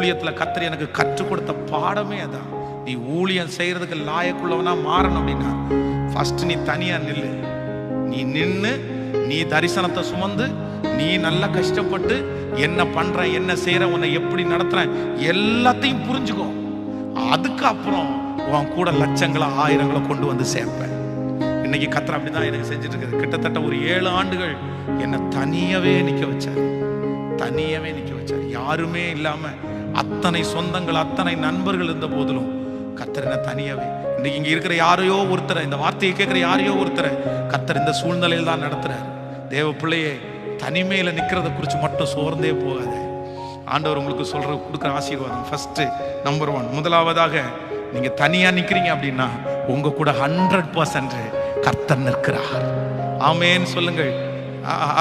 ஊழியத்துல கர்த்தர் எனக்கு கற்றுக் கொடுத்த பாடமே அதான். நீ ஊழியம் செய்யறதுக்கு லாயக்குள்ளவனா மாறணும் அப்படின்னா ஃபர்ஸ்ட் நீ தனியா நில்லு. நீ நின்று நீ தரிசனத்தை சுமந்து நீ நல்லா கஷ்டப்பட்டு என்ன பண்ற, என்ன செய்யற, உன்னை எப்படி நடத்துறேன் எல்லாத்தையும் புரிஞ்சுக்கோ. அதுக்கப்புறம் உன் கூட லட்சங்களை ஆயிரங்களை கொண்டு வந்து சேர்ப்பேன். இன்னைக்கு கர்த்தர் அப்படிதான் எனக்கு செஞ்சுட்டு இருக்குது. கிட்டத்தட்ட ஒரு 7 ஆண்டுகள் என்னை தனியவே நிக்க வச்சார். யாருமே இல்லாம அத்தனை சொந்தங்கள் அத்தனை நண்பர்கள் இருந்த போதிலும் கர்த்தர் என்ன தனியவே. இன்னைக்கு இங்க இருக்கிற யாரையோ ஒருத்தரை, இந்த வார்த்தையை கேட்கிற யாரையோ ஒருத்தரை கர்த்தர் இந்த சூழ்நிலையில் தான் நடத்துறாரு. தேவ பிள்ளையே, தனிமையில நிக்கிறத குறித்து மட்டும் சோர்ந்தே போகாத. ஆண்டவர் உங்களுக்கு கொடுக்குற ஆசீர்வாதம் ஃபர்ஸ்ட் நம்பர் 1, முதலாவதாக நீங்க தனியா நிக்கிறீங்க அப்படின்னா உங்க கூட 100% கர்த்தர் நிற்கிறார். ஆமென் சொல்லுங்கள்.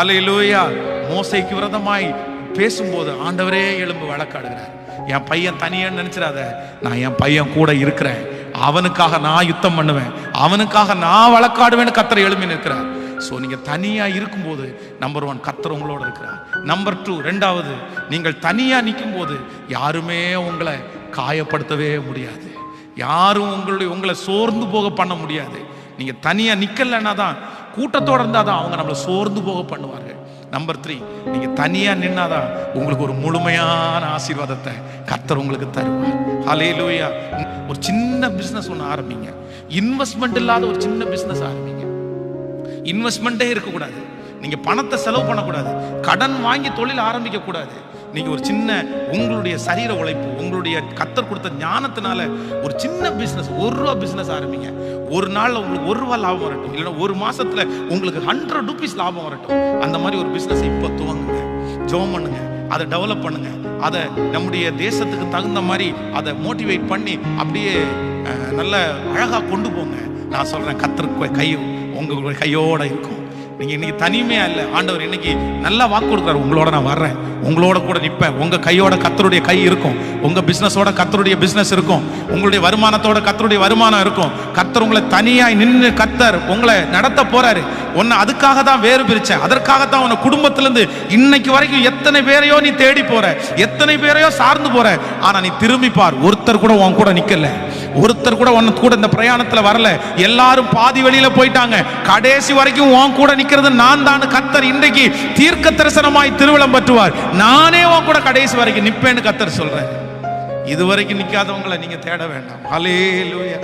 அல்லேலூயா. மோசேக்கு விரோதமாய் பேசும்போது ஆண்டவரே எழும்பு வழக்காடுகிறார். என் பையன் தனியா நினைச்சிடாத, நான் என் பையன் கூட இருக்கிறேன், அவனுக்காக நான் யுத்தம் பண்ணுவேன், அவனுக்காக நான் வழக்காடுவேன்னு கர்த்தர் எழும்பி நிற்கிறார். ஸோ நீங்க தனியா இருக்கும்போது நம்பர் 1 கர்த்தர் உங்களோட இருக்கிறார். நம்பர் 2, ரெண்டாவது, நீங்கள் தனியா நிற்கும் போது யாருமே உங்களை காயப்படுத்தவே முடியாது. யாரும் உங்களை சோர்ந்து போக பண்ண முடியாது. நீங்க தனியா நிக்கலன்னா தான், கூட்டத்தோட இருந்தா தான் அவங்க நம்மளை சோர்ந்து போக பண்ணுவார்கள். நம்பர் 3, நீங்க தனியா நின்னாதான் உங்களுக்கு ஒரு முழுமையான ஆசீர்வாதத்தை கர்த்தர் உங்களுக்கு தருவார். ஹல்லேலூயா. ஒரு சின்ன பிசினஸ் ஒன்று ஆரம்பிங்க. இன்வெஸ்ட்மெண்ட் இல்லாத ஒரு சின்ன பிசினஸ் ஆரம்பிங்க. இன்வெஸ்ட்மெண்ட்டே இருக்கக்கூடாது. நீங்க பணத்தை செலவு பண்ணக்கூடாது. கடன் வாங்கி தொழில் ஆரம்பிக்க கூடாது. நீங்க ஒரு சின்ன உங்களுடைய சரீர உழைப்பு, உங்களுடைய கர்த்தர் கொடுத்த ஞானத்தினால ஒரு சின்ன பிசினஸ், ₹1 பிசினஸ் ஆரம்பிங்க. ஒரு நாள்ல உங்களுக்கு ₹1 லாபம் வரட்டும், இல்லைன்னா ஒரு மாசத்துல உங்களுக்கு ₹100 லாபம் வரட்டும். அந்த மாதிரி ஒரு பிசினஸ் இப்ப துவங்குங்க. ஜெபம் பண்ணுங்க, அதை டெவலப் பண்ணுங்க, அதை நம்முடைய தேசத்துக்கு தகுந்த மாதிரி அதை மோட்டிவேட் பண்ணி அப்படியே நல்ல அழகா கொண்டு போங்க. நான் சொல்றேன், கர்த்தர் கை உங்களுடைய கையோட இருக்கும். நீங்க இன்னைக்கு தனிமையா இல்லை. ஆண்டவர் இன்னைக்கு நல்லா வாக்கு கொடுக்குறாரு, உங்களோட நான் வர்றேன், உங்களோட கூட நிற்பேன். உங்க கையோட கர்த்தருடைய கை இருக்கும், உங்க பிசினஸோட கர்த்தருடைய பிசினஸ் இருக்கும், உங்களுடைய வருமானத்தோட கர்த்தருடைய வருமானம் இருக்கும். கர்த்தர் உங்களை தனியாய் நின்று கர்த்தர் உங்களை நடத்த போறாரு. உன்னை அதுக்காக தான் வேறு பிரிச்சேன், அதற்காகத்தான் உன்னை குடும்பத்திலிருந்து இன்னைக்கு வரைக்கும் எத்தனை பேரையோ நீ தேடி போற, எத்தனை பேரையோ சார்ந்து போற. ஆனா நீ திரும்பி பார், ஒருத்தர் கூட உன் கூட நிக்கல, ஒருத்தர் கூட உன்னை கூட இந்த பிரயாணத்துல வரல. எல்லாரும் பாதி வழியில போயிட்டாங்க. கடைசி வரைக்கும் உன் கூட நிக்கிறது நான் தான். கர்த்தர் இன்றைக்கு தீர்க்க தரிசனமாய் திருவிழம் பற்றுவார். நானே உன் கூட கடைசி வரைக்கும் நிப்பேன்னு கர்த்தர் சொல்றேன். இதுவரைக்கும் நிக்காதவங்களை நீங்க தேட வேண்டாம். ஹல்லேலூயா.